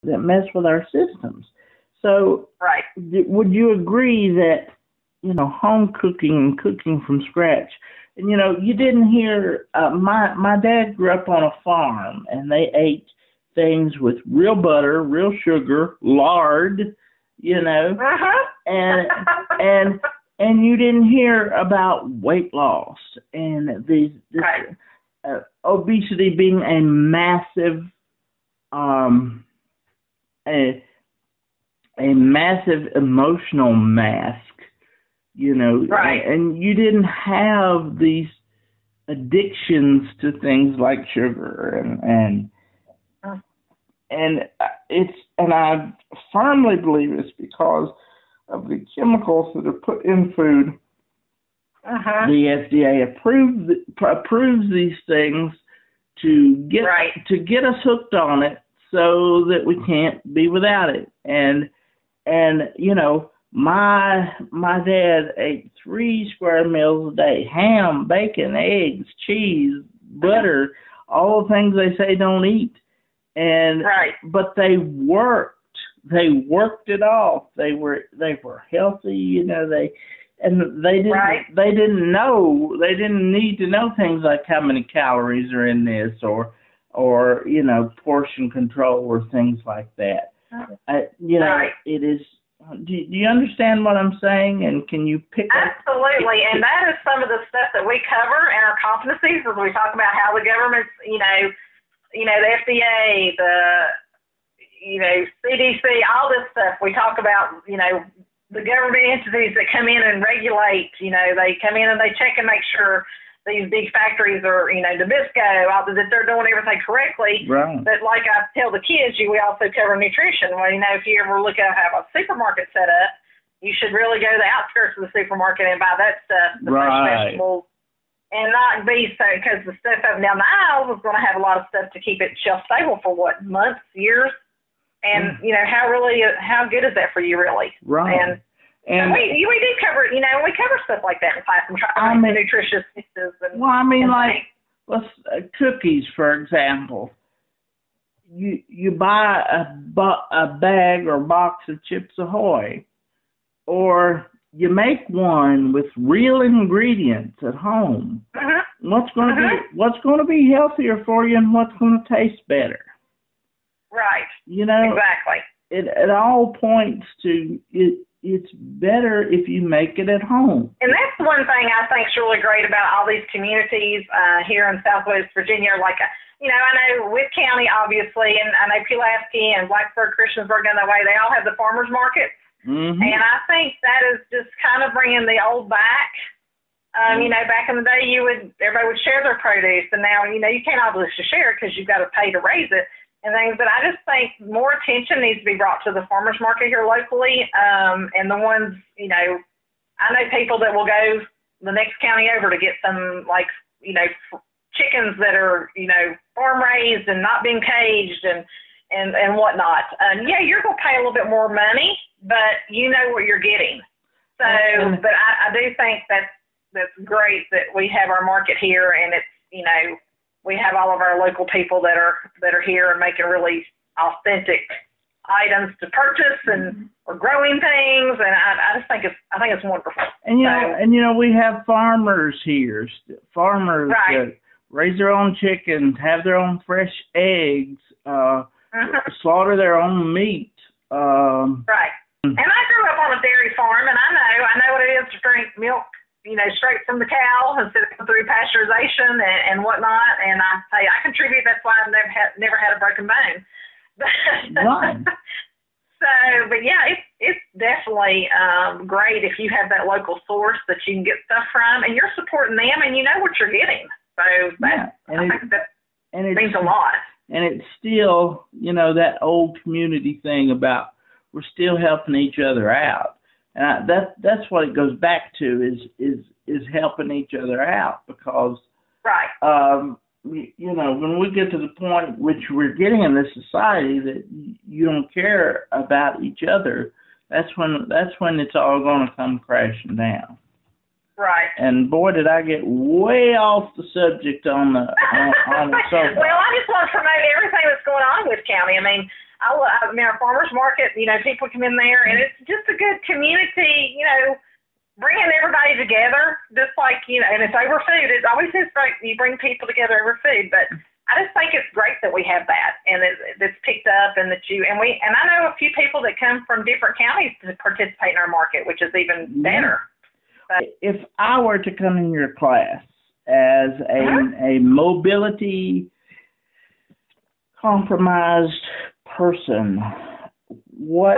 mess with our systems. So, right. Would you agree that home cooking and cooking from scratch? And you didn't hear. My dad grew up on a farm, and they ate things with real butter, real sugar, lard. And and you didn't hear about weight loss and this obesity being a massive a massive emotional mask, Right. and you didn't have these addictions to things like sugar and I firmly believe it's because of the chemicals that are put in food. The FDA approves these things to get us hooked on it, so that we can't be without it. And my dad ate 3 square meals a day: ham, bacon, eggs, cheese, butter, all the things they say don't eat. And but they worked it off. They were healthy, they didn't need to know things like how many calories are in this or portion control or things like that. It is. Do you understand what I'm saying? And can you pick up? Absolutely, and that is some of the stuff that we cover in our competencies as we talk about how the government's, the FDA, the CDC, all this stuff. We talk about, the government entities that come in and regulate. They come in and they check and make sure these big factories are, Nabisco, that they're doing everything correctly. Right. But like I tell the kids, we also cover nutrition. Well, if you ever look at how a supermarket set up, you should really go to the outskirts of the supermarket and buy that stuff, the fresh vegetables, and not be so, because the stuff up and down the aisles is going to have a lot of stuff to keep it shelf stable for months, years, and how good is that for you really? Right. And we do cover, we cover stuff like that in class and try to make nutritious pieces. Let's cookies, for example. You buy a bag or box of Chips Ahoy, or you make one with real ingredients at home. What's going to be healthier for you, and what's going to taste better? Right. Exactly. It all points to it. It's better if you make it at home. And that's one thing I think is really great about all these communities here in Southwest Virginia. Like, I know Wythe County, obviously, and I know Pulaski and Blacksburg, Christiansburg, and that way, they all have the farmers markets. And I think that is just kind of bringing the old back. Back in the day, everybody would share their produce, and now, you can't obviously share it because you've got to pay to raise it. And things, but I just think more attention needs to be brought to the farmers market here locally. And the ones, I know people that will go the next county over to get some, chickens that are, farm raised and not being caged and whatnot. You're going to pay a little bit more money, but you know what you're getting. So, but I do think that's great that we have our market here, and it's, we have all of our local people that are here and making really authentic items to purchase and or growing things, and I just think it's wonderful. And we have farmers here, farmers that raise their own chickens, have their own fresh eggs, slaughter their own meat. Right. And I grew up on a dairy farm, and I know what it is to drink milk, straight from the cow instead of through pasteurization and whatnot. And I tell you, I contribute. That's why I've never had a broken bone. Right. So, but yeah, it's definitely great if you have that local source that you can get stuff from, and you're supporting them, and you know what you're getting. So I think that means a lot. And it's still, that old community thing about we're still helping each other out. And that's what it goes back to is helping each other out, because when we get to the point which we're getting in this society that you don't care about each other, that's when it's all going to come crashing down. Right. And boy, did I get way off the subject on the subject. Well, I just want to promote everything that's going on in Wythe County. I mean, I mean, our farmers market, you know, people come in there, and it's just a good community, you know, bringing everybody together, just like, you know, and it's over food. It always is great. You bring people together over food, but I just think it's great that we have that, and it's picked up, and and I know a few people that come from different counties to participate in our market, which is even better. But if I were to come in your class as a mobility compromised person, what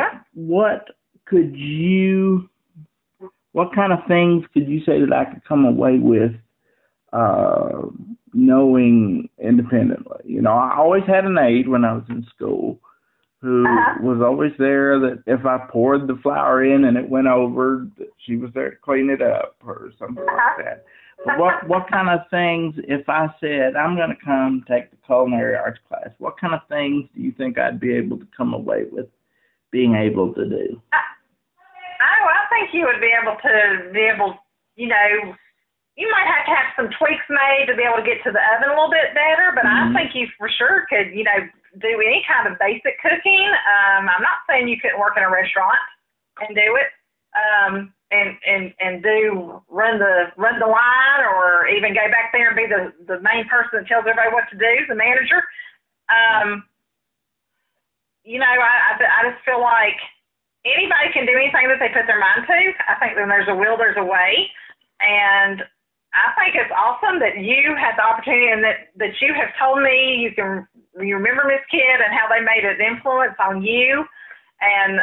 kind of things could you say that I could come away with knowing independently? You know, I always had an aide when I was in school who was always there, that if I poured the flour in and it went over, that she was there to clean it up or something like that. But what kind of things, if I said, I'm going to come take the culinary arts class, what kind of things do you think I'd be able to come away with being able to do? I think you would be able, you know, you might have to have some tweaks made to be able to get to the oven a little bit better, but I think you for sure could, you know, do any kind of basic cooking. I'm not saying you couldn't work in a restaurant and do it, and run the line, or even go back there and be the main person that tells everybody what to do, the manager. You know, I just feel like anybody can do anything that they put their mind to. I think when there's a will, there's a way, and I think it's awesome that you had the opportunity, and that you have told me you remember Miss Kidd and how they made an influence on you, and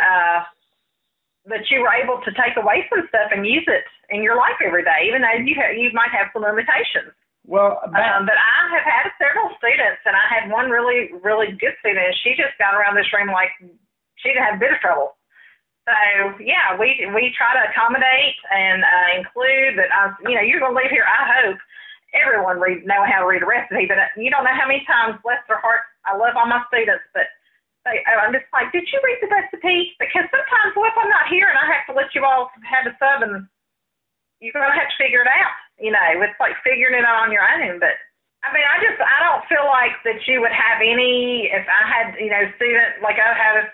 that you were able to take away some stuff and use it in your life every day, even though you might have some limitations. Well, but I have had several students, and I had one really, really good student, and she just got around this room like she didn't have a bit of trouble. So, yeah, we try to accommodate and include that. You know, you're going to leave here, I hope, everyone know how to read a recipe, but you don't know how many times, bless their hearts, I love all my students, but I'm just like, did you read the recipe? Because sometimes, what if I'm not here and I have to let you all have a sub, and you're going to have to figure it out. You know, it's like figuring it out on your own. But, I mean, I don't feel like that you would have any, if I had, you know, students, like I had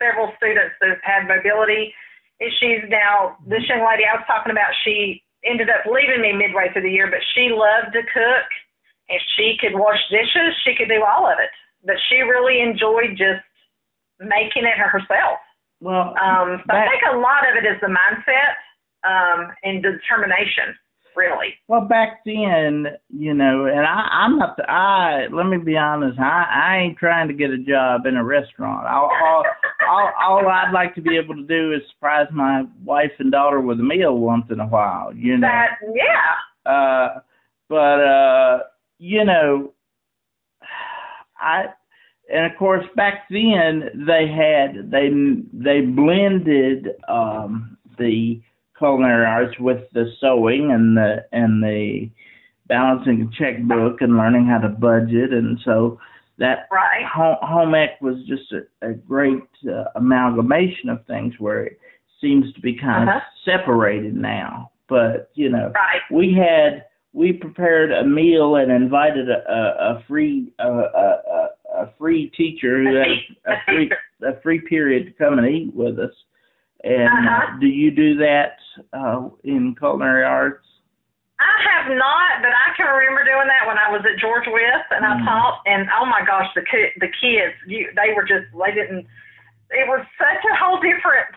several students that had mobility issues. Now, this young lady I was talking about, she ended up leaving me midway through the year, but she loved to cook, and she could wash dishes. She could do all of it. But she really enjoyed just making it herself. Well, so I think a lot of it is the mindset and determination, really. Well, back then, you know, and let me be honest, I ain't trying to get a job in a restaurant. All I'd like to be able to do is surprise my wife and daughter with a meal once in a while, you know. You know, and of course back then they blended the culinary arts with the sewing and the balancing a checkbook and learning how to budget, and so that home ec was just a great amalgamation of things where it seems to be kind of separated now. But you know, we prepared a meal and invited a free teacher who had a free period to come and eat with us. And do you do that in culinary arts? I have not, but I can remember doing that when I was at George Wythe, and I taught. And oh my gosh, the kids, they it was such a whole different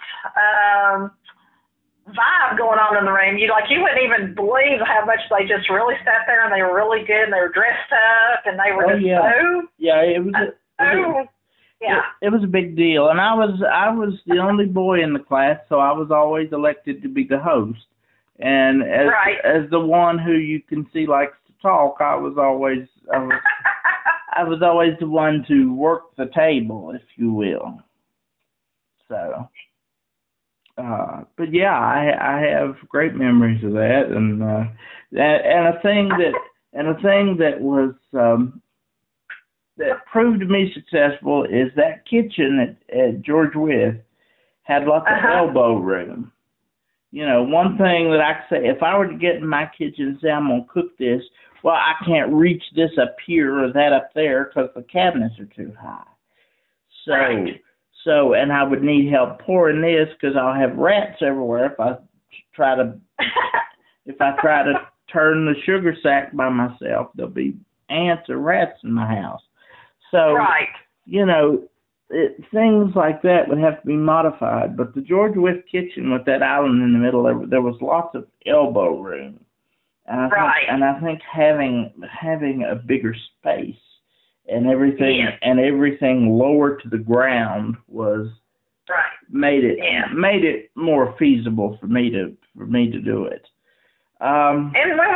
vibe going on in the room. You wouldn't even believe how much they just really sat there, and they were really good, and they were dressed up, and they were it was a big deal. And I was the only boy in the class, so I was always elected to be the host. And as the one who you can see likes to talk, I was always the one to work the table, if you will. So, but yeah, I have great memories of that, and a thing that was that proved me successful is that kitchen at George Wythe had lots of elbow room. You know, one thing that I could say, if I were to get in my kitchen and say I'm going to cook this, well, I can't reach this up here or that up there because the cabinets are too high. So, and I would need help pouring this because I'll have rats everywhere if I try to turn the sugar sack by myself. There'll be ants or rats in my house. So, you know, things like that would have to be modified. But the George Wythe kitchen with that island in the middle, there was lots of elbow room. And I think having a bigger space and everything lower to the ground was made it more feasible for me to do it. And when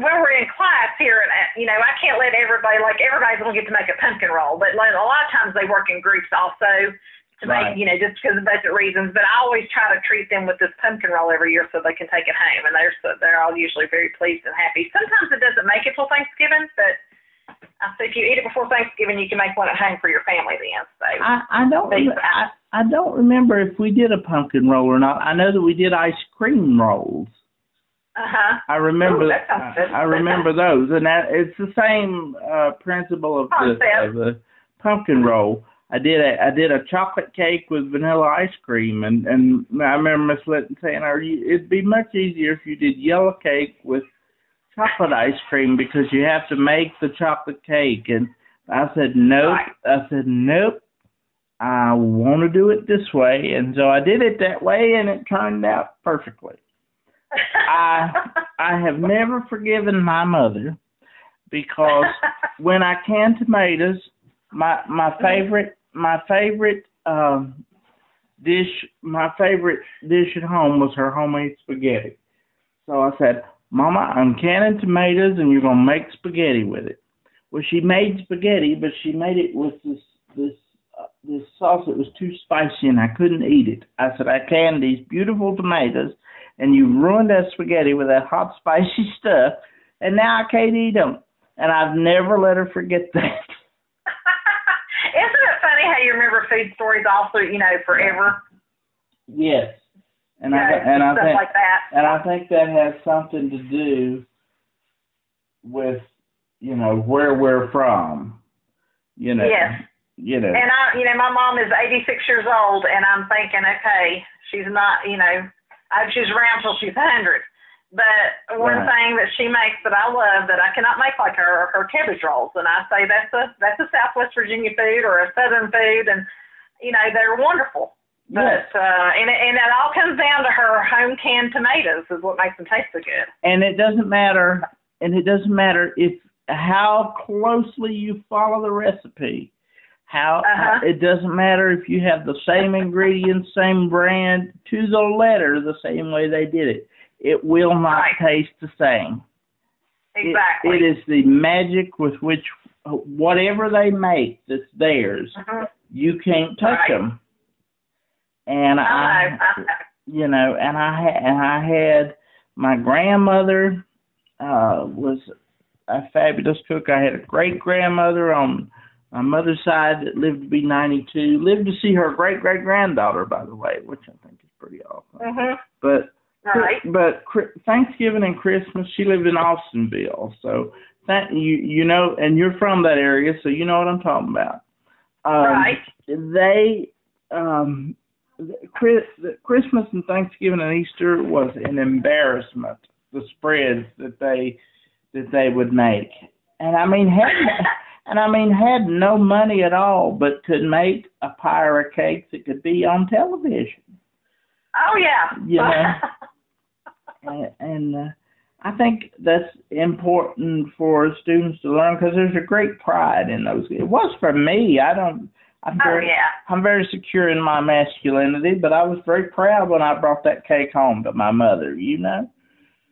we're in class here, you know, I can't let everybody's gonna get to make a pumpkin roll, but like, a lot of times they work in groups also to make, you know, just because of budget reasons. But I always try to treat them with this pumpkin roll every year so they can take it home, and they're all usually very pleased and happy. Sometimes it doesn't make it till Thanksgiving, but so if you eat it before Thanksgiving, you can make one at home for your family then. So I don't remember if we did a pumpkin roll or not. I know that we did ice cream rolls. I remember. I remember those, and that it's the same principle of the pumpkin roll. I did a chocolate cake with vanilla ice cream, and I remember Miss Litton saying, it'd be much easier if you did yellow cake with chocolate ice cream because you have to make the chocolate cake. And I said nope. I want to do it this way, and so I did it that way, and it turned out perfectly. I have never forgiven my mother because when I canned tomatoes, my favorite dish at home was her homemade spaghetti. So I said, Mama, I'm canning tomatoes and you're gonna make spaghetti with it. Well, she made spaghetti, but she made it with this sauce that was too spicy and I couldn't eat it. I said, I canned these beautiful tomatoes and you ruined that spaghetti with that hot, spicy stuff, and now I can't eat them. And I've never let her forget that. Isn't it funny how you remember food stories also, you know, forever? Yes. And I think that has something to do with, you know, where we're from. You know. Yes. You know. And my mom is 86 years old, and I'm thinking, okay, she's not, you know, she's around till she's 100. But one thing that she makes that I love that I cannot make like her are her cabbage rolls, and I say that's a Southwest Virginia food or a Southern food, and you know they're wonderful. But and it all comes down to her home canned tomatoes is what makes them taste so good. And it doesn't matter. If how closely you follow the recipe. It doesn't matter if you have the same ingredients, same brand, to the letter, the same way they did it. It will not taste the same. Exactly. It is the magic with which whatever they make that's theirs, you can't touch them. And I had my grandmother was a fabulous cook. I had a great grandmother on my mother's side that lived to be 92. Lived to see her great granddaughter, by the way, which I think is pretty awesome. But Thanksgiving and Christmas, she lived in Austinville, so you know, and you're from that area, so you know what I'm talking about. Christmas and Thanksgiving and Easter was an embarrassment. The spreads that they would make, and I mean had no money at all, but could make a pie or a cake that could be on television. Oh yeah. You know, and I think that's important for students to learn because there's a great pride in those. It was for me. I'm very secure in my masculinity, but I was very proud when I brought that cake home to my mother. You know.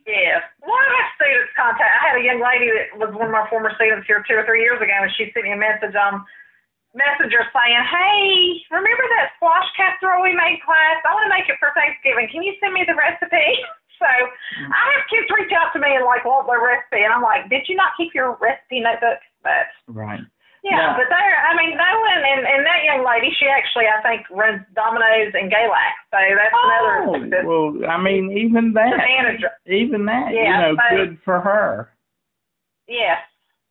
Yeah. One of my students I had a young lady that was one of my former students here 2 or 3 years ago, and she sent me a message on Messenger saying, hey, remember that squash casserole we made class? I want to make it for Thanksgiving. Can you send me the recipe? So I have kids reach out to me and like want their recipe, and I'm like, did you not keep your recipe notebook? But yeah, but no one, and that young lady, she actually, I think, runs Domino's and Galax, so that's another success. Well, I mean, even that, manager. you know, good for her. Yeah,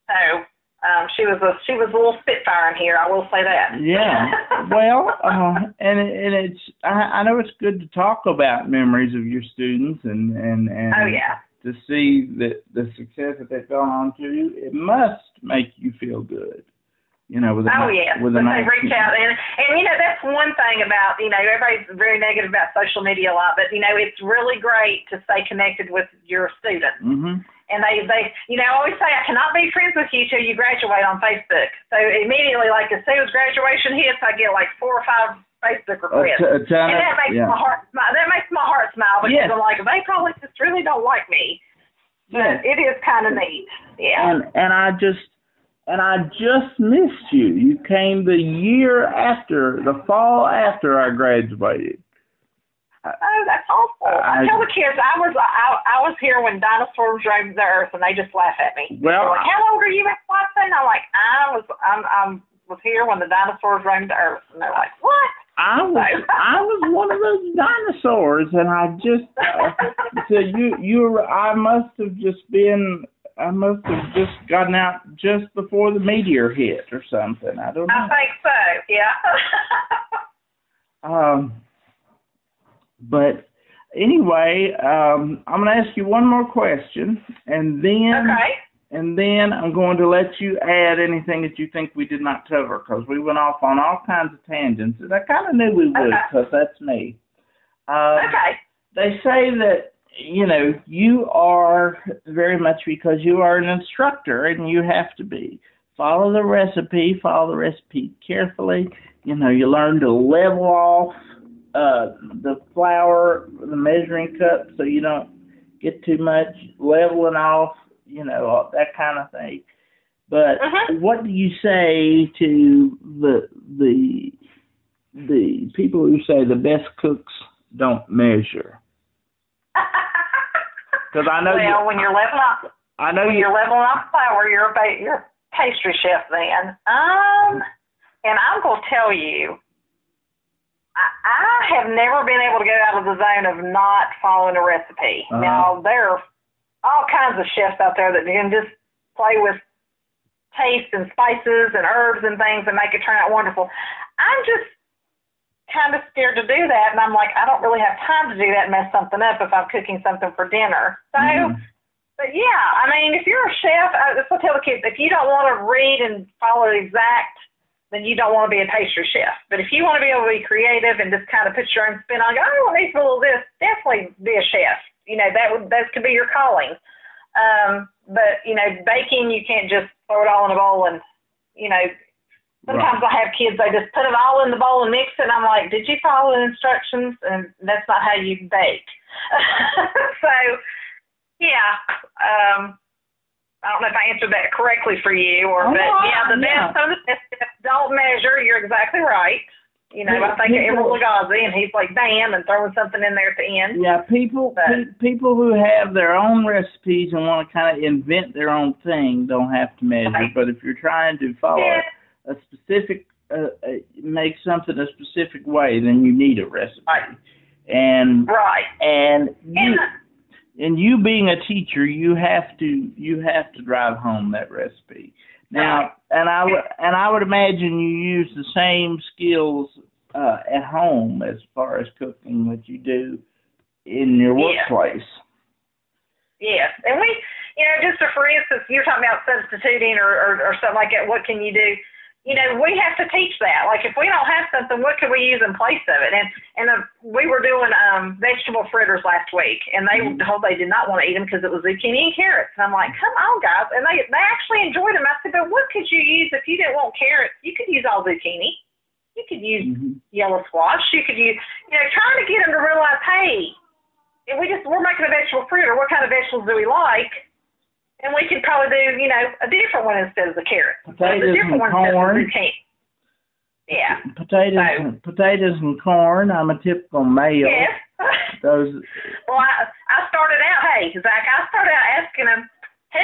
so She was a little spitfire in here, I will say that. Yeah. Well, and it's I know it's good to talk about memories of your students and Oh yeah. to see that the success that they've gone on to, it must make you feel good. You know, with yes. With they reach out, and you know, that's one thing about, you know, everybody's very negative about social media a lot, but you know, it's really great to stay connected with your students. Mm-hmm. And they, you know, I always say I cannot be friends with you till you graduate on Facebook. So immediately, like as soon as graduation hits, I get like 4 or 5 Facebook requests, and that makes my heart smile. That makes my heart smile because I'm like, they probably just really don't like me. But it is kind of neat. Yeah. And I just missed you. You came the fall after I graduated. Oh, that's awful. I tell the kids I was here when dinosaurs roamed the earth, and they just laugh at me. Well, they're like, how old are you, Miss Watson? I'm like, I was here when the dinosaurs roamed the earth, and they're like, what? I was one of those dinosaurs, and I just said I must have just gotten out just before the meteor hit or something. I don't know. I think so. Yeah. But anyway, I'm going to ask you one more question, and then I'm going to let you add anything that you think we did not cover, because we went off on all kinds of tangents, and I kind of knew we would, because that's me. They say that, you know, you are very much, because you are an instructor, and you have to be. Follow the recipe carefully. You know, you learn to level off the flour, the measuring cup, so you don't get too much, leveling off, you know, that kind of thing. But what do you say to the people who say the best cooks don't measure? Because I know when you're leveling off, you're leveling off flour, you're a pastry chef then. And I'm gonna tell you, I have never been able to get out of the zone of not following a recipe. Now, there are all kinds of chefs out there that can just play with taste and spices and herbs and things and make it turn out wonderful. I'm just kind of scared to do that, and I'm like, I don't really have time to do that and mess something up if I'm cooking something for dinner. So, but yeah, I mean, if you're a chef, that's what I tell the kids, if you don't want to read and follow the exact, then you don't want to be a pastry chef. But if you want to be able to be creative and just kind of put your own spin on, I need a little of this, definitely be a chef. You know, that could be your calling. But, you know, baking, you can't just throw it all in a bowl and, you know, sometimes I have kids, they just put it all in the bowl and mix it, and I'm like, did you follow the instructions? And that's not how you bake. So, yeah, I don't know if I answered that correctly for you, some of the best don't measure. You're exactly right. You know, I think of Emerald Lagasse, and he's like, bam, and throwing something in there at the end. Yeah, people who have their own recipes and want to kind of invent their own thing don't have to measure. Right. But if you're trying to follow a specific, make something a specific way, then you need a recipe. Right. And you being a teacher, you have to drive home that recipe. Now, and I would imagine you use the same skills at home as far as cooking that you do in your workplace. Yes, and we, you know, just for instance, you're talking about substituting or something like that. What can you do? You know, we have to teach that. Like, if we don't have something, what can we use in place of it? And we were doing vegetable fritters last week, and they told they did not want to eat them because it was zucchini and carrots. And I'm like, come on, guys. And they actually enjoyed them. I said, but what could you use if you didn't want carrots? You could use all zucchini. You could use yellow squash. You could use, you know, trying to get them to realize, hey, if we're making a vegetable fritter, what kind of vegetables do we like? And we could probably do, you know, a different one instead of the carrot. Potatoes and corn. Yeah. Potatoes and corn. I'm a typical male. Yes. Well, I started out, hey, Zach, asking them, who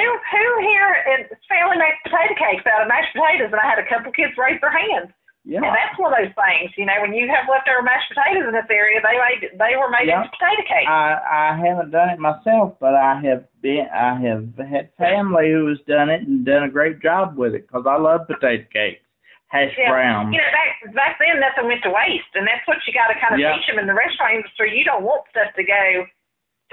here in family makes potato cakes out of mashed potatoes? And I had a couple kids raise their hands. Yeah. And that's one of those things, you know, when you have leftover mashed potatoes in this area, they were made into potato cake. I haven't done it myself, but I have had family who has done it and done a great job with it, because I love potato cakes, hash browns. You know, back then nothing went to waste, and that's what you got to kind of teach them in the restaurant industry. You don't want stuff to go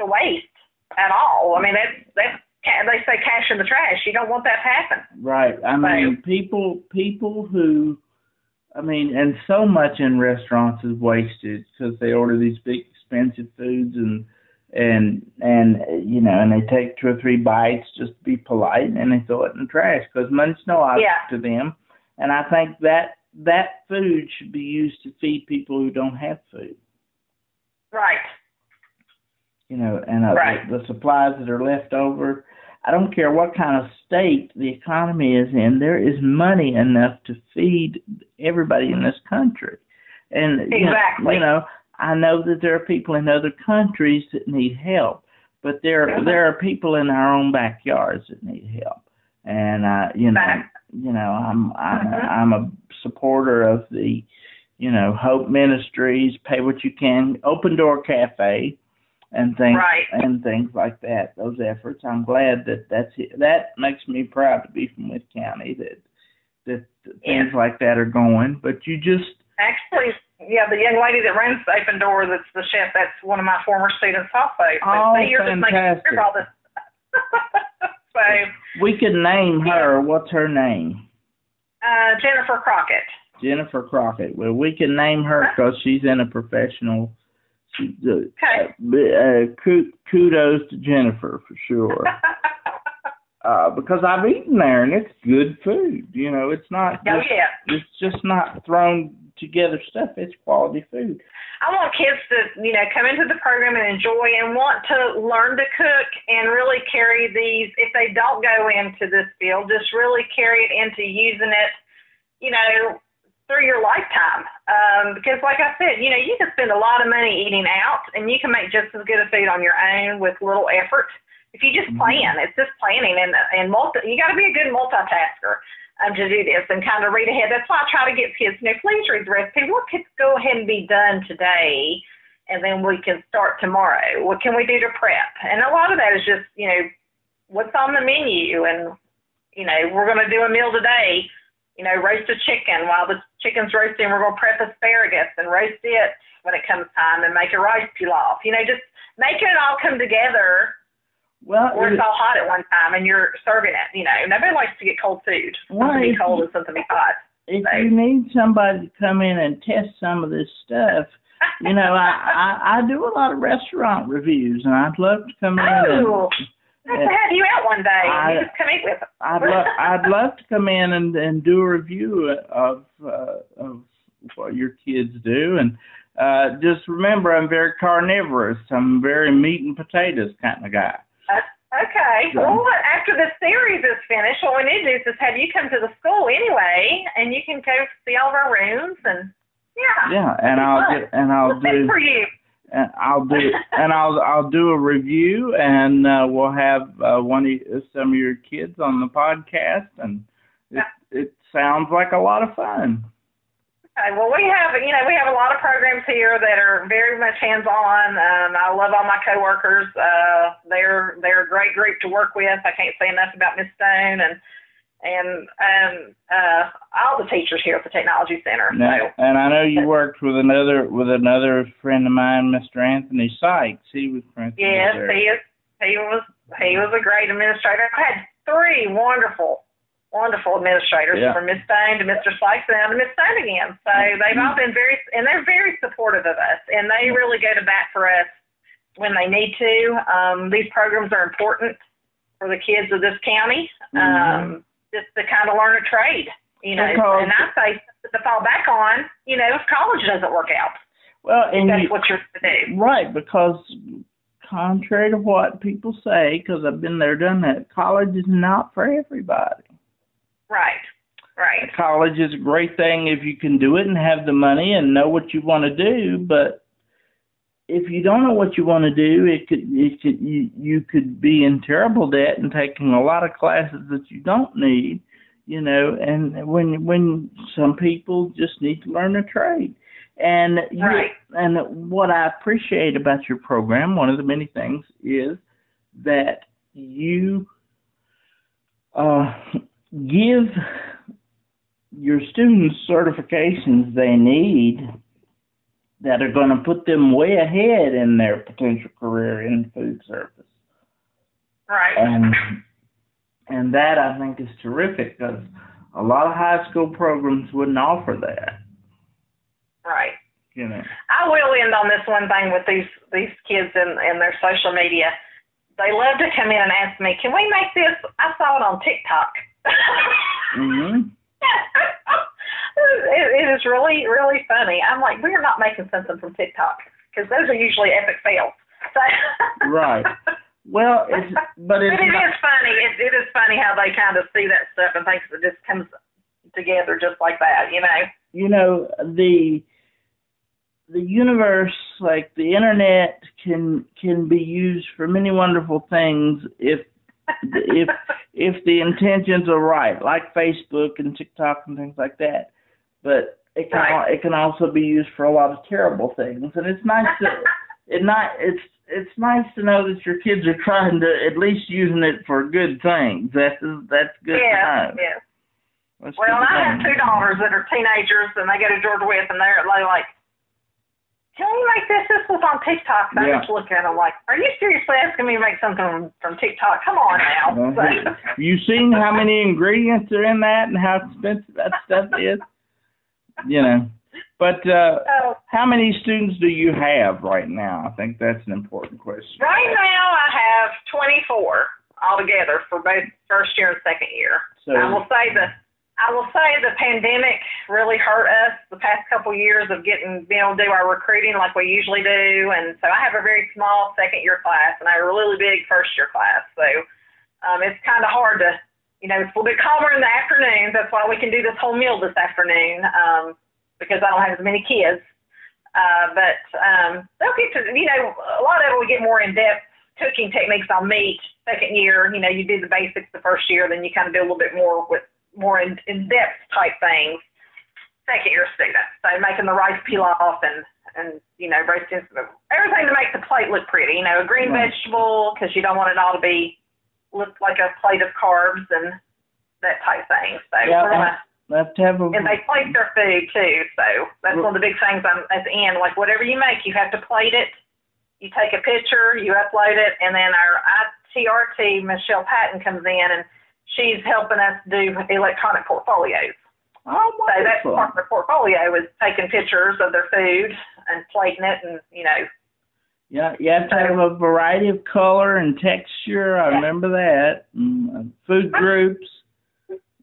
to waste at all. I mean, that's they say cash in the trash. You don't want that to happen. Right. I mean, people who, I mean, and so much in restaurants is wasted because they order these big expensive foods and you know, and they take 2 or 3 bites just to be polite, and they throw it in the trash because money's no object to them. And I think that food should be used to feed people who don't have food. Right. You know, and the supplies that are left over, I don't care what kind of state the economy is in, there is money enough to feed everybody in this country. And, exactly. You know, I know that there are people in other countries that need help, but there are people in our own backyards that need help. And, I'm a supporter of the, you know, Hope Ministries, Pay What You Can, Open Door Cafe, and things like that. Those efforts. I'm glad that makes me proud to be from Wythe County that things like that are going. But you just actually, the young lady that runs Open Door, that's the chef. That's one of my former students also. Oh, fantastic! All this. So we could name her. What's her name? Jennifer Crockett. Jennifer Crockett. Well, we can name her because she's in a professional. Kudos to Jennifer for sure. Because I've eaten there and it's good food. You know, it's not. It's just not thrown together stuff. It's quality food. I want kids to, you know, come into the program and enjoy and want to learn to cook and really carry these. If they don't go into this field, just really carry it into using it, you know, through your lifetime. Because like I said, you know, you can spend a lot of money eating out and you can make just as good a food on your own with little effort. If you just plan, it's just planning and you got to be a good multitasker to do this and kind of read ahead. That's why I try to get kids, you know, please read the recipe. What could go ahead and be done today, and then we can start tomorrow? What can we do to prep? And a lot of that is just, you know, what's on the menu, and, you know, we're going to do a meal today. You know, roast a chicken. While the chicken's roasting, we're going to prep asparagus and roast it when it comes time and make a rice pilaf. You know, just making it all come together. Well, or it's all hot at one time and you're serving it. You know, nobody likes to get cold food. Something be cold and something be hot. If you need somebody to come in and test some of this stuff, you know, I do a lot of restaurant reviews, and I'd love to come in and I'd have to have you out one day and you just come eat with us. I'd love to come in and do a review of what your kids do. And just remember, I'm very carnivorous. I'm very meat and potatoes kind of guy. Okay. So, well, after this series is finished, what we need to do is just have you come to the school anyway, and you can go see all of our rooms and I'll do a review, and we'll have some of your kids on the podcast, and it sounds like a lot of fun. Okay, well, we have a lot of programs here that are very much hands-on. I love all my coworkers. They're a great group to work with. I can't say enough about Miss Stone and all the teachers here at the Technology Center. And I know you worked with another friend of mine, Mr. Anthony Sykes. He was principal there. Yes, he was a great administrator. I had 3 wonderful administrators, from Miss Stone to Mr. Sykes and now to Miss Stone again. So they've all been they're very supportive of us, and they really go to bat for us when they need to. These programs are important for the kids of this county, just to kind of learn a trade, you know. And I say to fall back on, you know, if college doesn't work out. Well, and that's what you're to do. Right, because contrary to what people say, because I've been there, done that, college is not for everybody. Right. College is a great thing if you can do it and have the money and know what you want to do, but if you don't know what you want to do, you could be in terrible debt and taking a lot of classes that you don't need, and when some people just need to learn a trade. And and what I appreciate about your program, one of the many things, is that you give your students certifications they need that are going to put them way ahead in their potential career in food service. Right. And that, I think, is terrific, because a lot of high school programs wouldn't offer that. Right. I will end on this one thing with these kids and their social media. They love to come in and ask me, can we make this? I saw it on TikTok. Mm-hmm. It is really, really funny. I'm like, we are not making something from TikTok, because those are usually epic fails. So right. Well, it is funny. It is funny how they kind of see that stuff and think it just comes together just like that, The universe, like the internet, can be used for many wonderful things if the intentions are right, like Facebook and TikTok and things like that. But it can also be used for a lot of terrible things, and it's nice it's nice to know that your kids are trying to at least using it for good things. That's good to know. Yeah. Well, I have two daughters that are teenagers, and they go to Georgia Wythe, and they're like, can we make this? This was on TikTok. And I just look at them like, are you seriously asking me to make something from TikTok? Come on now. Have you seen how many ingredients are in that and how expensive that stuff is? But how many students do you have right now? I think that's an important question. Right now I have 24 altogether for both first year and second year. So I will say the pandemic really hurt us the past couple years of being able to do our recruiting like we usually do. And so I have a very small second year class and I have a really big first year class. So it's kind of hard to, it's a little bit calmer in the afternoons. That's why we can do this whole meal this afternoon, because I don't have as many kids. But they'll get to, a lot of it we get more in-depth cooking techniques on meat. Second year, you do the basics the first year, then you kind of do a little bit more with more in-depth type things second year students. So making the rice pilaf and roasting everything to make the plate look pretty. A green vegetable, because you don't want it all to look like a plate of carbs and that type thing. So and they plate their food too. So that's one of the big things at the end. Like whatever you make, you have to plate it. You take a picture, you upload it, and then our ITRT, Michelle Patton, comes in and she's helping us do electronic portfolios. Oh, wonderful. So that's part of the portfolio is taking pictures of their food and plating it, and Yeah, you have to have a variety of color and texture. I remember that. Food groups.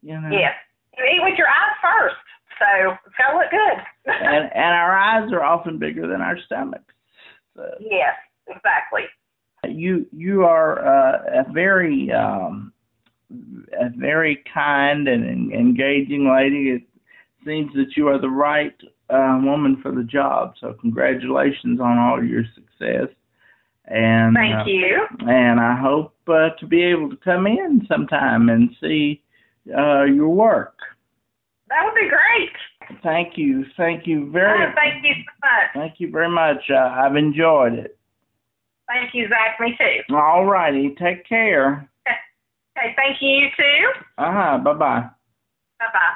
Yes. You eat with your eyes first, so it's got to look good. and our eyes are often bigger than our stomachs. So. Yes, exactly. You are a very kind and engaging lady. It seems that you are the right woman for the job. So congratulations on all your success. And thank you. And I hope to be able to come in sometime and see your work. That would be great. Thank you. Thank you very much. Thank you so much. Thank you very much. I've enjoyed it. Thank you, Zach. Me too. All righty. Take care. Okay. Thank you. You too. Bye-bye. Bye-bye.